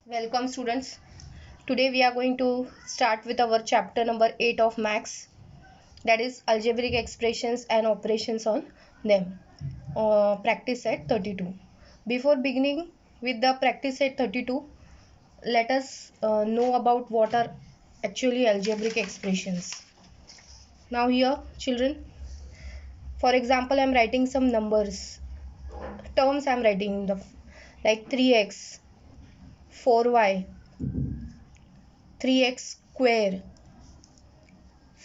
Welcome students. Today we are going to start with our chapter number 8 of Maths, that is algebraic expressions and operations on them. Practice set 32. Before beginning with the practice set 32, let us know about what are actually algebraic expressions. Now here children, for example, I am writing some numbers, terms I am writing like 3x, 4y, 3x square,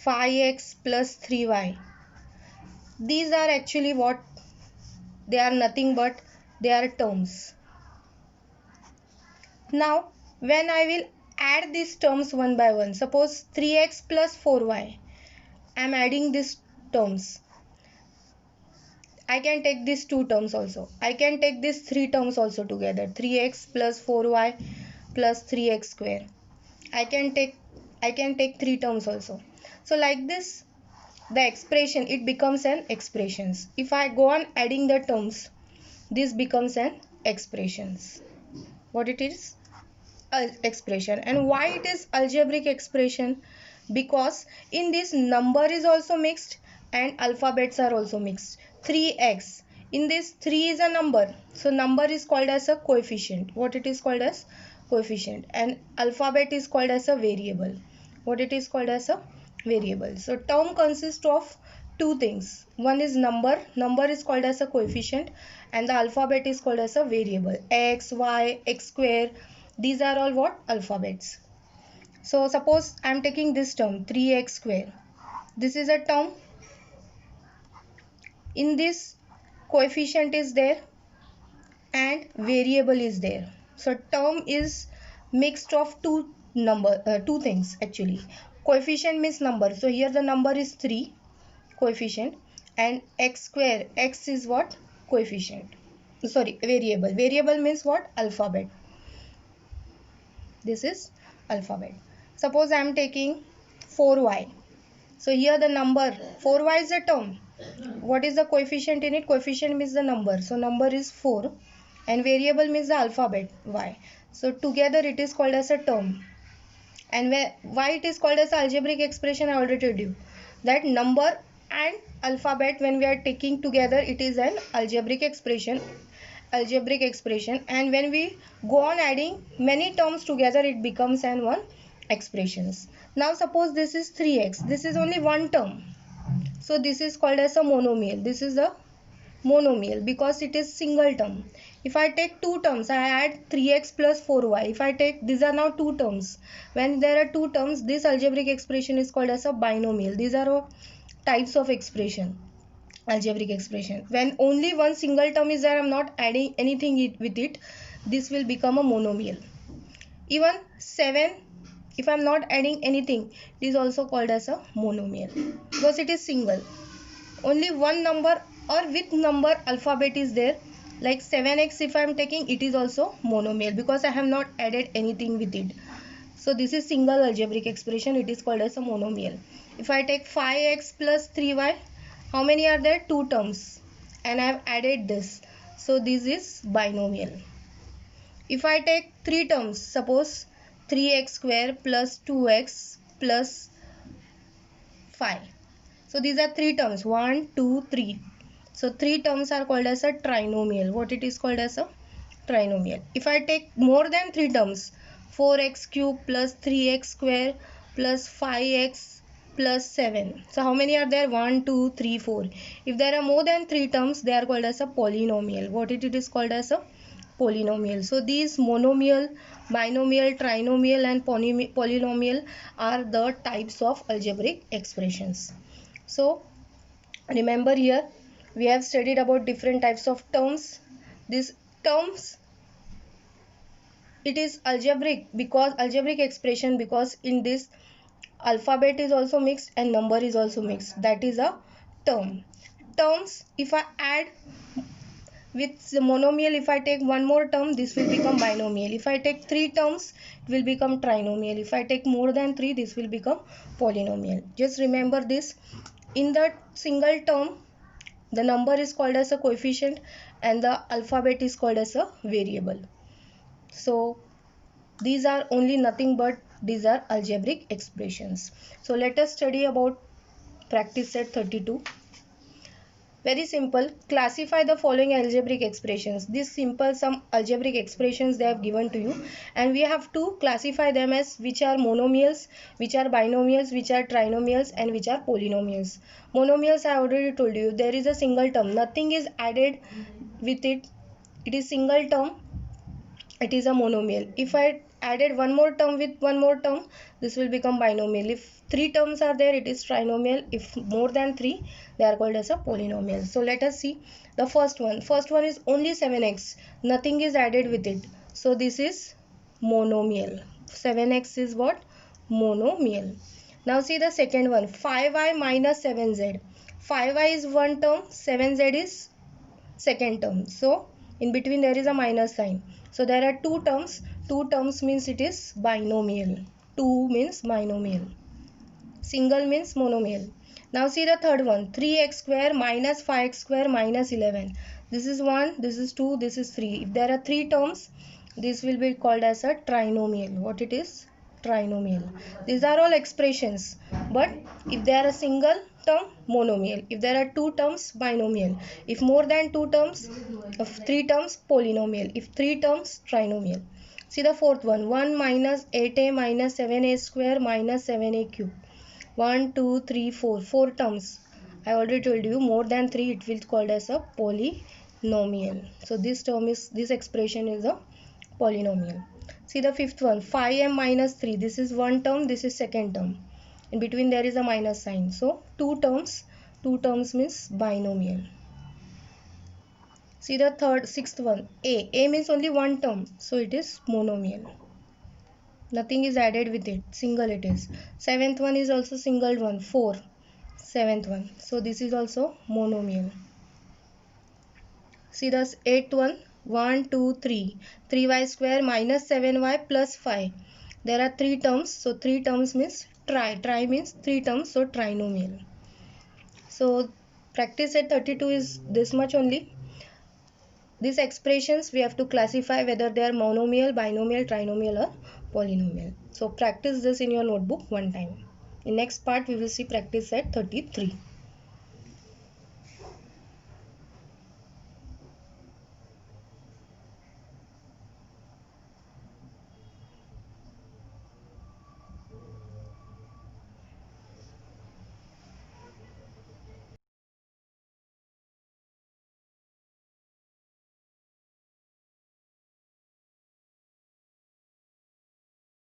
5x plus 3y. These are actually what? They are nothing but they are terms. Now when I will add these terms one by one, suppose 3x plus 4y, I am adding these terms. I can take these two terms also. I can take these three terms also together, 3x plus 4y plus 3x square. I can take three terms also. So like this, the expression, it becomes an expressions. If I go on adding the terms, this becomes an expressions. What it is? Expression. And why it is algebraic expression? Because in this number is also mixed and alphabets are also mixed. 3x, in this 3 is a number, so number is called as a coefficient. What it is called as? Coefficient. And alphabet is called as a variable. What it is called as a variable. So term consists of two things. One is number is called as a coefficient, and the alphabet is called as a variable. X, y, x square, these are all what? Alphabets. So suppose I am taking this term 3x square. This is a term. In this, coefficient is there and variable is there. So term is mixed of two things actually. Coefficient means number. So here the number is 3, coefficient, and x square, x is what? Coefficient. Sorry, variable. Variable means what? Alphabet. This is alphabet. Suppose I am taking 4y. So here the number 4y is a term. What is the coefficient in it? Coefficient means the number. So number is 4 and variable means the alphabet y. So together it is called as a term. And why it is called as algebraic expression, I already told you. That number and alphabet, when we are taking together, it is an algebraic expression. And when we go on adding many terms together, it becomes an one expressions. Now suppose this is 3x. This is only one term. So this is called as a monomial. This is a monomial because it is single term. If I take two terms, I add 3x plus 4y. If I take, these are now two terms. When there are two terms, this algebraic expression is called as a binomial. These are all types of expression, algebraic expression. When only one single term is there, I am not adding anything with it, this will become a monomial. Even 7, if I am not adding anything, it is also called as a monomial because it is single. Only one number or with number alphabet is there, like 7x if I am taking, it is also monomial because I have not added anything with it. So this is single algebraic expression, it is called as a monomial. If I take 5x plus 3y, how many are there? Two terms, and I have added this, so this is binomial. If I take three terms, suppose 3x square plus 2x plus 5. So these are three terms, 1, 2, 3. So three terms are called as a trinomial. What it is called as a trinomial. If I take more than three terms, 4x cube plus 3x square plus 5x plus 7. So how many are there? 1, 2, 3, 4. If there are more than three terms, they are called as a polynomial. What it is called as a polynomial. So these monomial, binomial, trinomial and polynomial are the types of algebraic expressions. So remember, here we have studied about different types of terms. These terms, it is algebraic expression because in this alphabet is also mixed and number is also mixed. That is a term. Terms, if I add With the monomial, if I take one more term, this will become binomial. If I take three terms, it will become trinomial. If I take more than three, this will become polynomial. Just remember this. In the single term, the number is called as a coefficient and the alphabet is called as a variable. So these are only nothing but these are algebraic expressions. So let us study about practice set 32. Very simple. Classify the following algebraic expressions. These simple some algebraic expressions they have given to you, and we have to classify them as which are monomials, which are binomials, which are trinomials, and which are polynomials. Monomials I already told you. There is a single term. Nothing is added with it. It is single term. It is a monomial. If I added one more term with one more term, this will become binomial. If three terms are there, it is trinomial. If more than three, they are called as a polynomial. So let us see the first one. First one is only 7x. Nothing is added with it. So this is monomial. 7x is what? Monomial. Now see the second one. 5y minus 7z. 5y is one term. 7z is second term. So in between there is a minus sign. So there are two terms. Two terms means it is binomial. Two means binomial. Single means monomial. Now see the third one. 3x square minus 5x square minus 11. This is 1, this is 2, this is 3. If there are three terms, this will be called as a trinomial. What it is? Trinomial. These are all expressions. But if they are a single term, monomial. If there are two terms, binomial. If more than two terms, three terms, polynomial. If three terms, trinomial. See the fourth one. 1 minus 8a minus 7a square minus 7a cube. 1, 2, 3, 4. 4 terms. I already told you more than 3 it will be called as a polynomial. So this expression is a polynomial. See the fifth one. 5m minus 3. This is one term. This is second term. In between there is a minus sign. So two terms. Two terms means binomial. See the sixth one. A. A means only one term. So it is monomial. Nothing is added with it. Single it is. Seventh one is also single one. 4. Seventh one. So this is also monomial. See the eighth one. 1, 2, 3. 3y square minus 7y plus 5. There are three terms. So three terms means tri. Tri means three terms. So trinomial. So practice set 32 is this much only. These expressions we have to classify whether they are monomial, binomial, trinomial or polynomial. So practice this in your notebook one time. In next part we will see practice set 33.